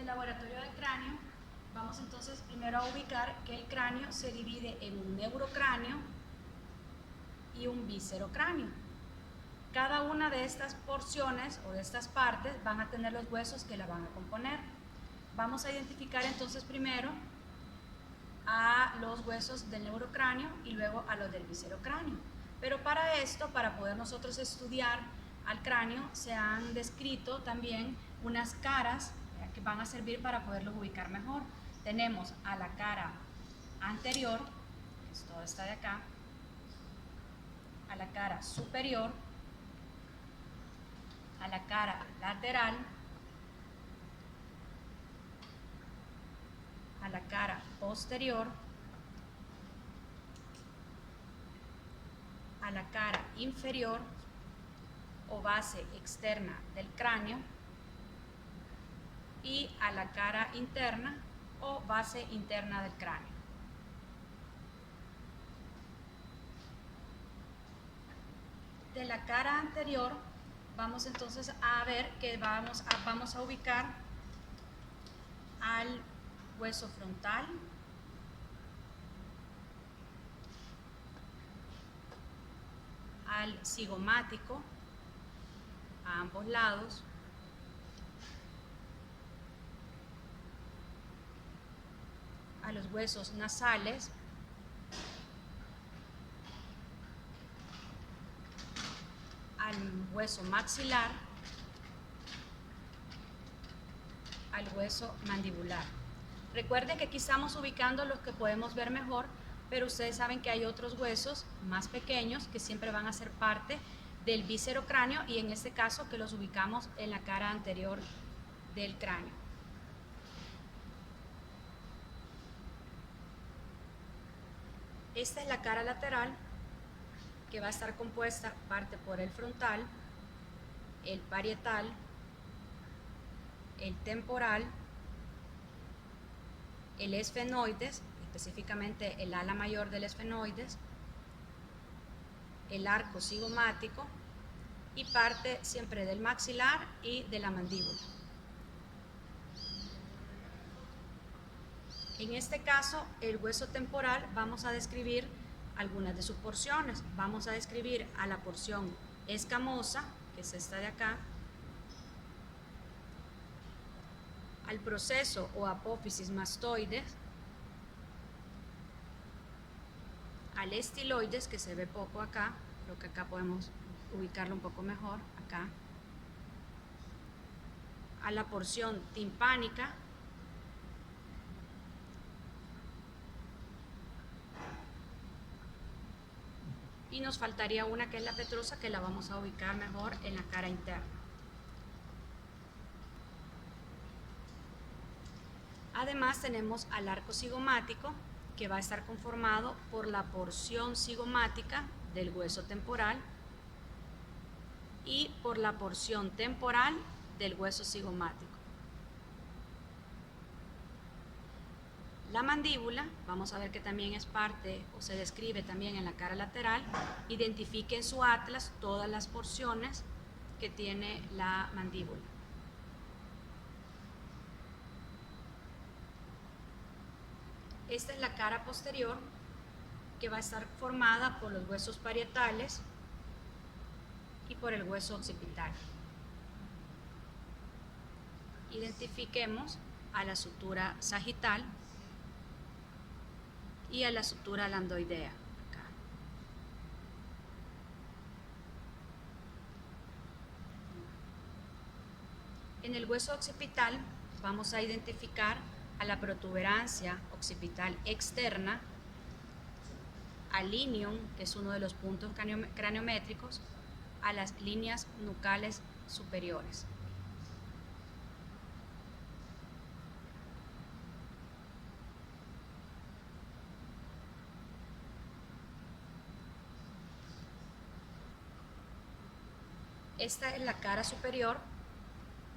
el laboratorio del cráneo, vamos entonces primero a ubicar que el cráneo se divide en un neurocráneo y un viscerocráneo. Cada una de estas porciones o de estas partes van a tener los huesos que la van a componer. Vamos a identificar entonces primero a los huesos del neurocráneo y luego a los del viscerocráneo. Pero para esto, para poder nosotros estudiar al cráneo, se han descrito también unas caras que van a servir para poderlos ubicar mejor. Tenemos a la cara anterior, que es toda esta de acá, a la cara superior, a la cara lateral, a la cara posterior, a la cara inferior o base externa del cráneo y a la cara interna o base interna del cráneo. De la cara anterior vamos entonces a ver que vamos a ubicar al hueso frontal, al cigomático a ambos lados, a los huesos nasales, al hueso maxilar, al hueso mandibular. Recuerden que aquí estamos ubicando los que podemos ver mejor, pero ustedes saben que hay otros huesos más pequeños que siempre van a ser parte del viscerocráneo y en este caso que los ubicamos en la cara anterior del cráneo. Esta es la cara lateral, que va a estar compuesta parte por el frontal, el parietal, el temporal, el esfenoides, específicamente el ala mayor del esfenoides, el arco cigomático y parte siempre del maxilar y de la mandíbula. En este caso, el hueso temporal, vamos a describir algunas de sus porciones. Vamos a describir a la porción escamosa, que es esta de acá, al proceso o apófisis mastoides, al estiloides, que se ve poco acá, lo que acá podemos ubicarlo un poco mejor, acá, a la porción timpánica, y nos faltaría una que es la petrosa, que la vamos a ubicar mejor en la cara interna. Además tenemos al arco cigomático, que va a estar conformado por la porción cigomática del hueso temporal y por la porción temporal del hueso cigomático. La mandíbula, vamos a ver que también es parte o se describe también en la cara lateral. Identifique en su atlas todas las porciones que tiene la mandíbula. Esta es la cara posterior, que va a estar formada por los huesos parietales y por el hueso occipital. Identifiquemos a la sutura sagital y a la sutura lambdoidea. Acá. En el hueso occipital vamos a identificar a la protuberancia occipital externa, al ilium, que es uno de los puntos craniométricos, a las líneas nucales superiores. Esta es la cara superior,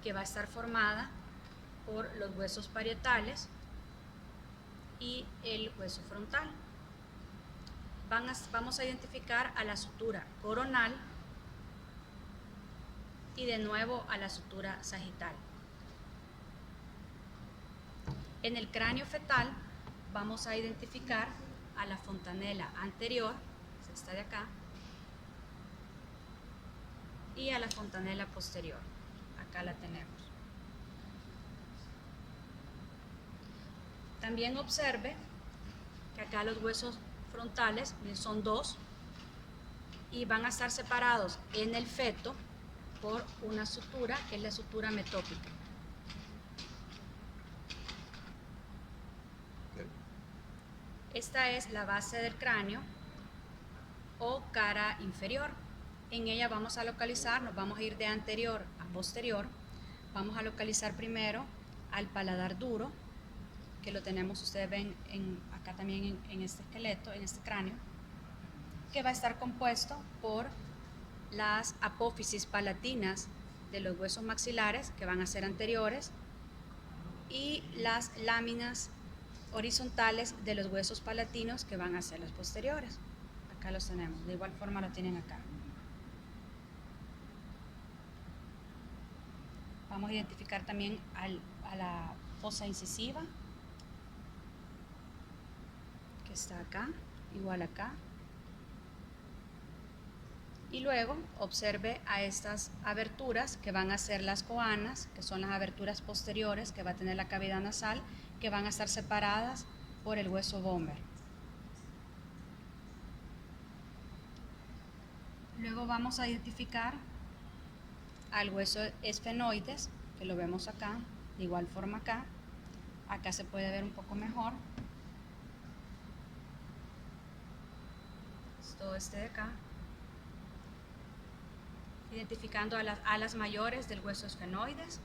que va a estar formada por los huesos parietales y el hueso frontal. Vamos a identificar a la sutura coronal y de nuevo a la sutura sagital. En el cráneo fetal vamos a identificar a la fontanela anterior, es esta de acá, y a la fontanela posterior. Acá la tenemos. También observe que acá los huesos frontales son dos y van a estar separados en el feto por una sutura que es la sutura metópica. Esta es la base del cráneo o cara inferior. En ella vamos a localizar, nos vamos a ir de anterior a posterior. Vamos a localizar primero al paladar duro, que lo tenemos, ustedes ven acá también en este esqueleto, en este cráneo, que va a estar compuesto por las apófisis palatinas de los huesos maxilares, que van a ser anteriores, y las láminas horizontales de los huesos palatinos, que van a ser los posteriores. Acá los tenemos, de igual forma lo tienen acá. Vamos a identificar también a la fosa incisiva, que está acá, igual acá. Y luego observe a estas aberturas que van a ser las coanas, que son las aberturas posteriores que va a tener la cavidad nasal, que van a estar separadas por el hueso Bomber. Luego vamos a identificar al hueso esfenoides, que lo vemos acá, de igual forma acá. Acá se puede ver un poco mejor. Es todo este de acá. Identificando a las alas mayores del hueso esfenoides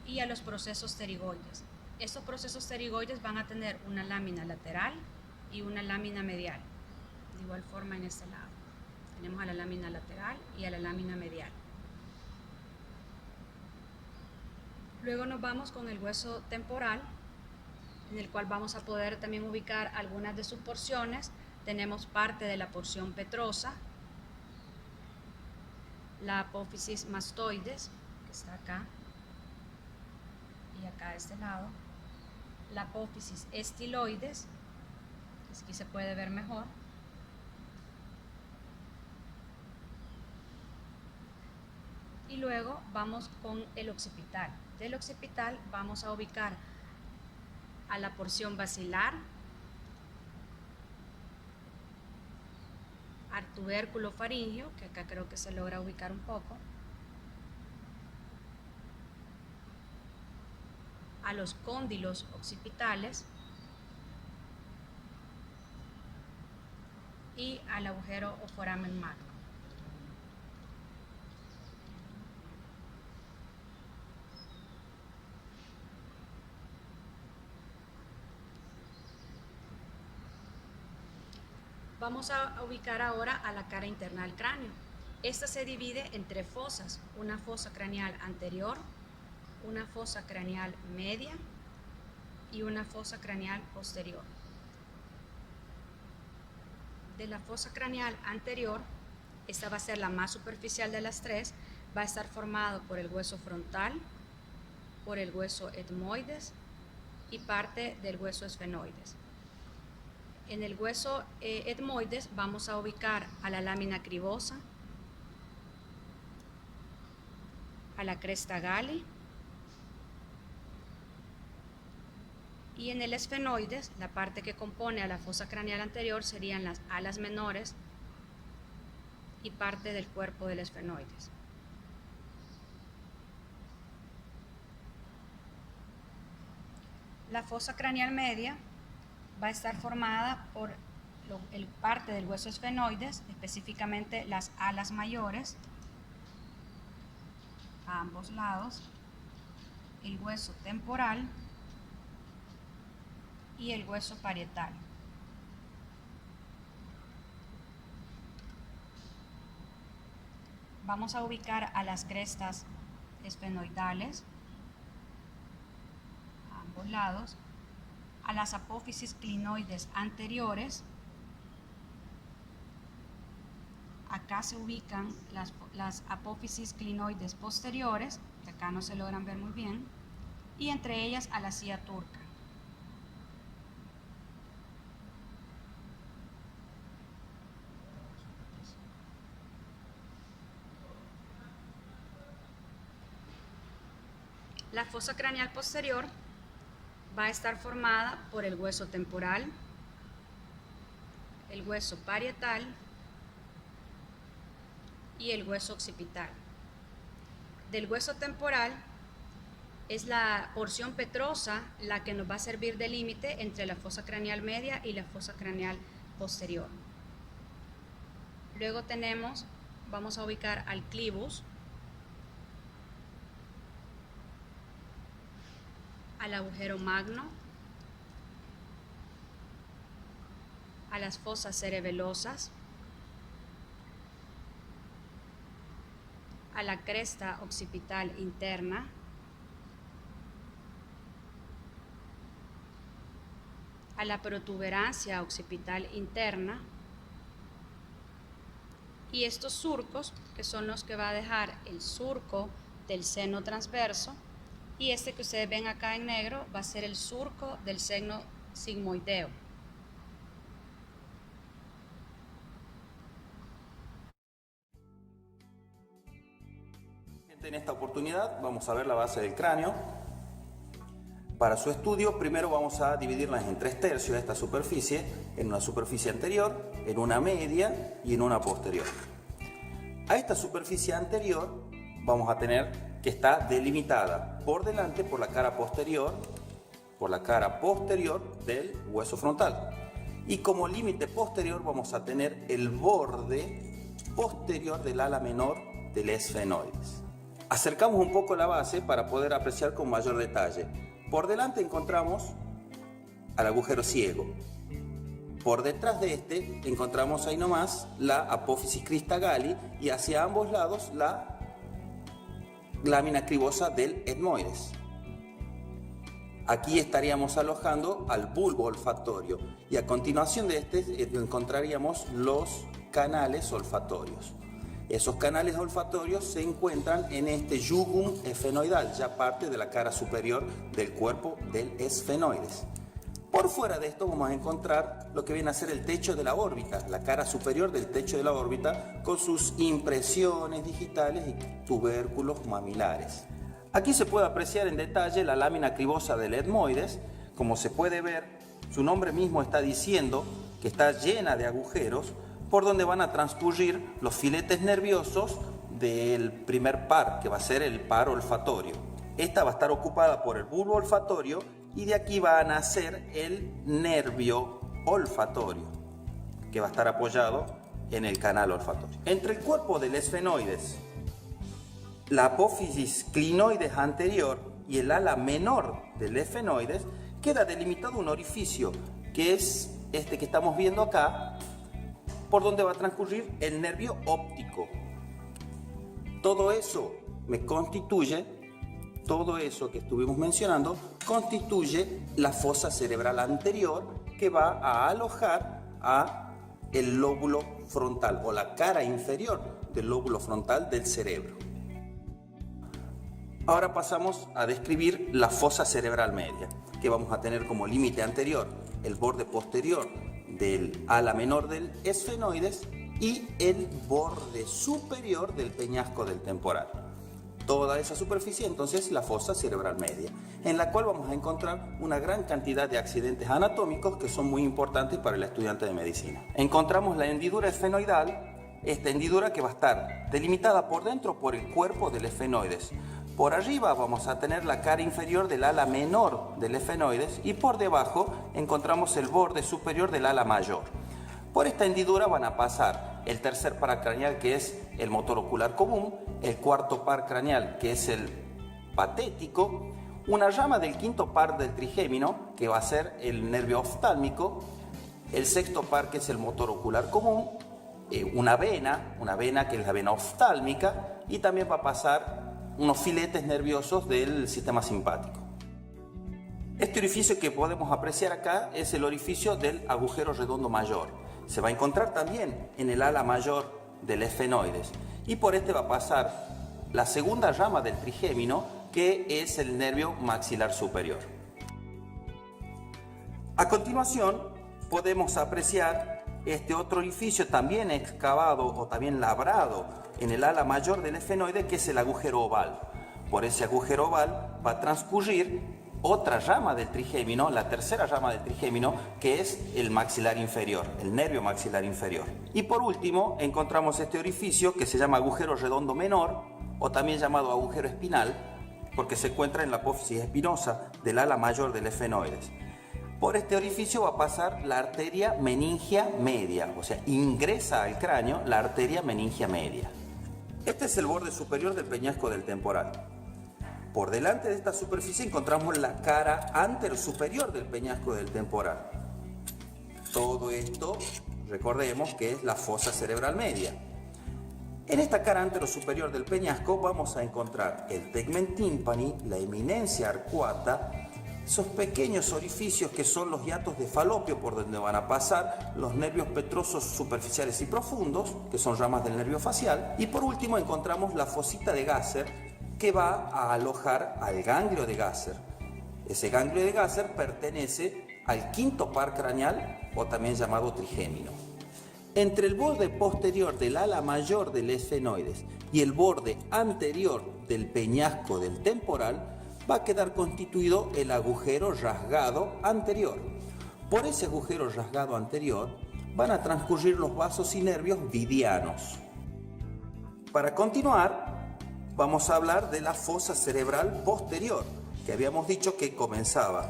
y a los procesos pterigoides. Estos procesos pterigoides van a tener una lámina lateral y una lámina medial. De igual forma en este lado. Tenemos a la lámina lateral y a la lámina medial. Luego nos vamos con el hueso temporal, en el cual vamos a poder también ubicar algunas de sus porciones. Tenemos parte de la porción petrosa, la apófisis mastoides, que está acá, y acá a este lado, la apófisis estiloides, que aquí se puede ver mejor, y luego vamos con el occipital. Del occipital vamos a ubicar a la porción basilar, al tubérculo faríngeo, que acá creo que se logra ubicar un poco, a los cóndilos occipitales y al agujero o foramen magno. Vamos a ubicar ahora a la cara interna del cráneo. Esta se divide en tres fosas: una fosa craneal anterior, una fosa craneal media y una fosa craneal posterior. De la fosa craneal anterior, esta va a ser la más superficial de las tres, va a estar formado por el hueso frontal, por el hueso etmoides y parte del hueso esfenoides. En el hueso etmoides vamos a ubicar a la lámina cribosa, a la cresta gali, y en el esfenoides, la parte que compone a la fosa craneal anterior, serían las alas menores y parte del cuerpo del esfenoides. La fosa craneal media va a estar formada por parte del hueso esfenoides, específicamente las alas mayores, a ambos lados, el hueso temporal y el hueso parietal. Vamos a ubicar a las crestas esfenoidales, a ambos lados, a las apófisis clinoides anteriores. Acá se ubican las apófisis clinoides posteriores, que acá no se logran ver muy bien, y entre ellas a la silla turca. La fosa craneal posterior va a estar formada por el hueso temporal, el hueso parietal y el hueso occipital. Del hueso temporal es la porción petrosa la que nos va a servir de límite entre la fosa craneal media y la fosa craneal posterior. Luego vamos a ubicar al clivus, al agujero magno, a las fosas cerebelosas, a la cresta occipital interna, a la protuberancia occipital interna, y estos surcos, que son los que va a dejar el surco del seno transverso, y este que ustedes ven acá en negro va a ser el surco del seno sigmoideo. En esta oportunidad vamos a ver la base del cráneo. Para su estudio, primero vamos a dividirlas en 3/3 esta superficie, en una superficie anterior, en una media y en una posterior. A esta superficie anterior vamos a tener que está delimitada por delante por la cara posterior del hueso frontal. Y como límite posterior vamos a tener el borde posterior del ala menor del esfenoides. Acercamos un poco la base para poder apreciar con mayor detalle. Por delante encontramos al agujero ciego. Por detrás de este encontramos ahí nomás la apófisis crista galli y hacia ambos lados la lámina cribosa del etmoides. Aquí estaríamos alojando al bulbo olfatorio y a continuación de este encontraríamos los canales olfatorios. Esos canales olfatorios se encuentran en este jugum esfenoidal, ya parte de la cara superior del cuerpo del esfenoides. Por fuera de esto vamos a encontrar lo que viene a ser el techo de la órbita, la cara superior del techo de la órbita con sus impresiones digitales y tubérculos mamilares. Aquí se puede apreciar en detalle la lámina cribosa del etmoides. Como se puede ver, su nombre mismo está diciendo que está llena de agujeros por donde van a transcurrir los filetes nerviosos del primer par, que va a ser el par olfatorio. Esta va a estar ocupada por el bulbo olfatorio y de aquí va a nacer el nervio olfatorio, que va a estar apoyado en el canal olfatorio. Entre el cuerpo del esfenoides, la apófisis clinoides anterior y el ala menor del esfenoides, queda delimitado un orificio, que es este que estamos viendo acá, por donde va a transcurrir el nervio óptico. Todo eso que estuvimos mencionando constituye la fosa cerebral anterior, que va a alojar a el lóbulo frontal o la cara inferior del lóbulo frontal del cerebro. Ahora pasamos a describir la fosa cerebral media, que vamos a tener como límite anterior el borde posterior del ala menor del esfenoides y el borde superior del peñasco del temporal. Toda esa superficie entonces la fosa cerebral media, en la cual vamos a encontrar una gran cantidad de accidentes anatómicos que son muy importantes para el estudiante de medicina. Encontramos la hendidura esfenoidal, esta hendidura que va a estar delimitada por dentro por el cuerpo del esfenoides. Por arriba vamos a tener la cara inferior del ala menor del esfenoides y por debajo encontramos el borde superior del ala mayor. Por esta hendidura van a pasar el tercer par craneal, que es el motor ocular común, el cuarto par craneal, que es el patético, una rama del quinto par del trigémino, que va a ser el nervio oftálmico, el sexto par, que es el motor ocular común, una vena que es la vena oftálmica, y también va a pasar unos filetes nerviosos del sistema simpático. Este orificio que podemos apreciar acá es el orificio del agujero redondo mayor. Se va a encontrar también en el ala mayor del esfenoides y por este va a pasar la segunda rama del trigémino, que es el nervio maxilar superior. A continuación podemos apreciar este otro orificio también excavado o también labrado en el ala mayor del efenoide, que es el agujero oval. Por ese agujero oval va a transcurrir otra rama del trigémino, la tercera rama del trigémino, que es el maxilar inferior, el nervio maxilar inferior. Y por último encontramos este orificio que se llama agujero redondo menor, o también llamado agujero espinal, porque se encuentra en la apófisis espinosa del ala mayor del efenoides. Por este orificio va a pasar la arteria meningia media, o sea, ingresa al cráneo la arteria meningia media. Este es el borde superior del peñasco del temporal. Por delante de esta superficie encontramos la cara anterosuperior del peñasco del temporal. Todo esto, recordemos que es la fosa cerebral media. En esta cara anterosuperior del peñasco vamos a encontrar el tegmen tympani, la eminencia arcuata, esos pequeños orificios que son los hiatos de Falopio, por donde van a pasar los nervios petrosos superficiales y profundos, que son ramas del nervio facial. Y por último encontramos la fosita de Gasser, que va a alojar al ganglio de Gasser. Ese ganglio de Gasser pertenece al quinto par craneal, o también llamado trigémino. Entre el borde posterior del ala mayor del esfenoides y el borde anterior del peñasco del temporal va a quedar constituido el agujero rasgado anterior. Por ese agujero rasgado anterior van a transcurrir los vasos y nervios vidianos. Para continuar, vamos a hablar de la fosa cerebral posterior, que habíamos dicho que comenzaba.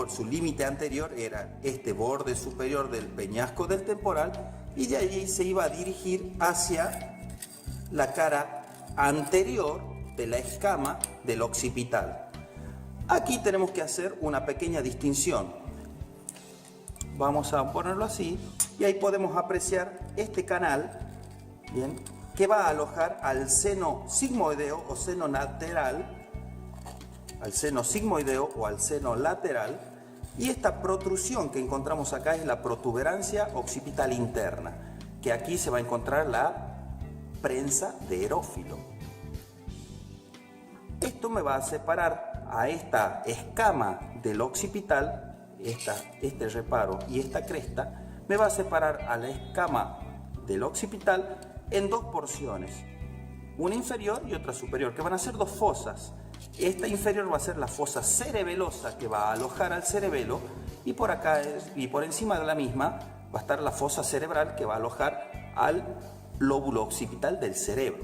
Su límite anterior era este borde superior del peñasco del temporal y de allí se iba a dirigir hacia la cara anterior de la escama del occipital. Aquí tenemos que hacer una pequeña distinción. Vamos a ponerlo así y ahí podemos apreciar este canal, bien, que va a alojar al seno sigmoideo o seno lateral, al seno sigmoideo o al seno lateral, y esta protrusión que encontramos acá es la protuberancia occipital interna, que aquí se va a encontrar la prensa de erófilo. Esto me va a separar a esta escama del occipital, este reparo y esta cresta, me va a separar a la escama del occipital en dos porciones, una inferior y otra superior, que van a ser dos fosas. Esta inferior va a ser la fosa cerebelosa, que va a alojar al cerebelo, y por acá y por encima de la misma va a estar la fosa cerebral, que va a alojar al lóbulo occipital del cerebro.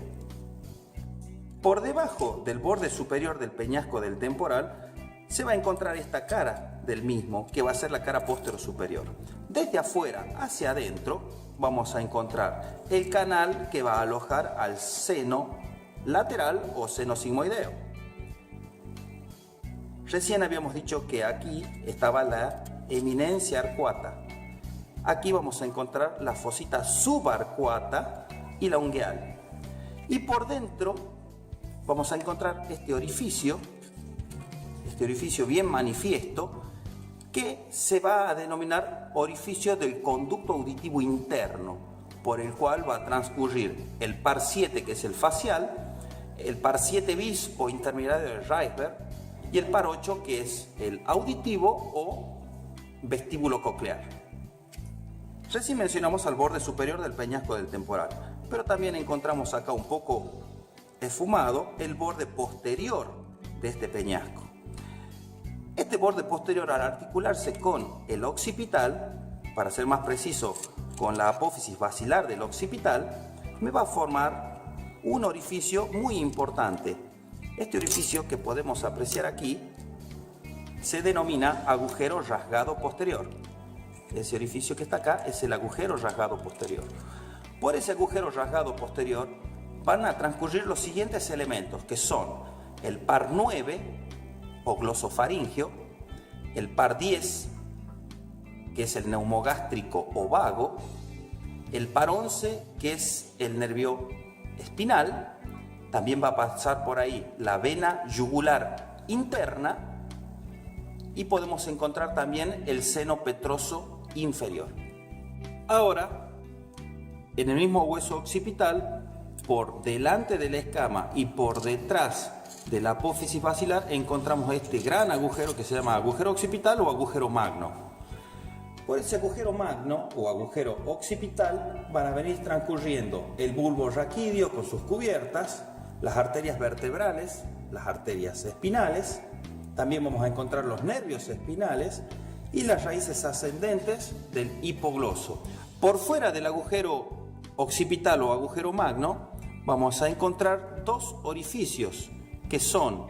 Por debajo del borde superior del peñasco del temporal se va a encontrar esta cara del mismo, que va a ser la cara posterior-superior. Desde afuera hacia adentro vamos a encontrar el canal que va a alojar al seno lateral o seno sigmoideo. Recién habíamos dicho que aquí estaba la eminencia arcuata. Aquí vamos a encontrar la fosita subarcuata y la ungueal. Y por dentro vamos a encontrar este orificio bien manifiesto, que se va a denominar orificio del conducto auditivo interno, por el cual va a transcurrir el par 7, que es el facial, el par 7 bis o intermediario del Reisberg, y el par 8, que es el auditivo o vestíbulo coclear. Recién mencionamos al borde superior del peñasco del temporal, pero también encontramos acá un poco esfumado el borde posterior de este peñasco. Este borde posterior, al articularse con el occipital, para ser más preciso, con la apófisis basilar del occipital, me va a formar un orificio muy importante. Este orificio, que podemos apreciar aquí, se denomina agujero rasgado posterior. Ese orificio que está acá es el agujero rasgado posterior. Por ese agujero rasgado posterior van a transcurrir los siguientes elementos, que son el par 9 o glosofaringio, el par 10, que es el neumogástrico o vago, el par 11, que es el nervio espinal. También va a pasar por ahí la vena yugular interna, y podemos encontrar también el seno petroso inferior. Ahora, en el mismo hueso occipital, por delante de la escama y por detrás de la apófisis basilar encontramos este gran agujero que se llama agujero occipital o agujero magno. Por ese agujero magno o agujero occipital van a venir transcurriendo el bulbo raquídeo con sus cubiertas, las arterias vertebrales, las arterias espinales, también vamos a encontrar los nervios espinales y las raíces ascendentes del hipogloso. Por fuera del agujero occipital o agujero magno vamos a encontrar dos orificios que son,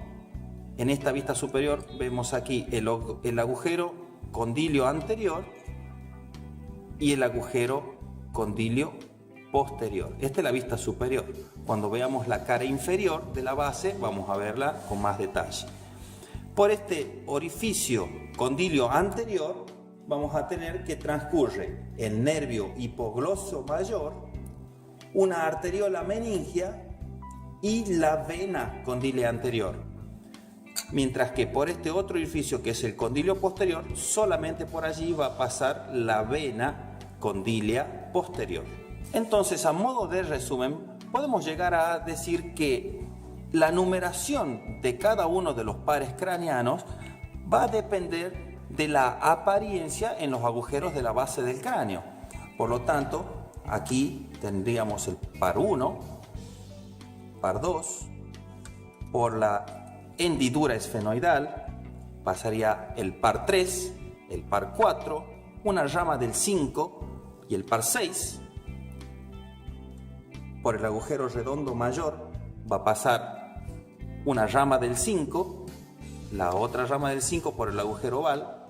en esta vista superior vemos aquí el agujero condilio anterior y el agujero condilio posterior. Esta es la vista superior. Cuando veamos la cara inferior de la base vamos a verla con más detalle. Por este orificio condilio anterior vamos a tener que transcurre el nervio hipogloso mayor, una arteriola meningia y la vena condilia anterior. Mientras que por este otro orificio que es el condilio posterior, solamente por allí va a pasar la vena condilia posterior. Entonces, a modo de resumen, podemos llegar a decir que la numeración de cada uno de los pares craneanos va a depender de la apariencia en los agujeros de la base del cráneo. Por lo tanto, aquí tendríamos el par 1, par 2, por la hendidura esfenoidal pasaría el par 3, el par 4, una rama del 5 y el par 6. Por el agujero redondo mayor va a pasar una rama del 5, la otra rama del 5 por el agujero oval.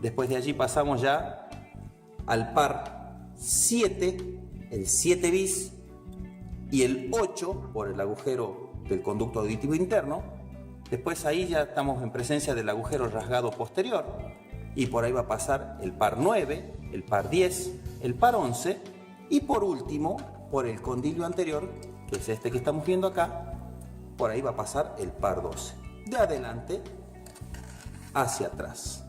Después de allí pasamos ya al par 7, el 7 bis y el 8 por el agujero del conducto auditivo interno. Después ahí ya estamos en presencia del agujero rasgado posterior y por ahí va a pasar el par 9, el par 10, el par 11 y por último por el condilio anterior, que es este que estamos viendo acá, por ahí va a pasar el par 12. De adelante hacia atrás.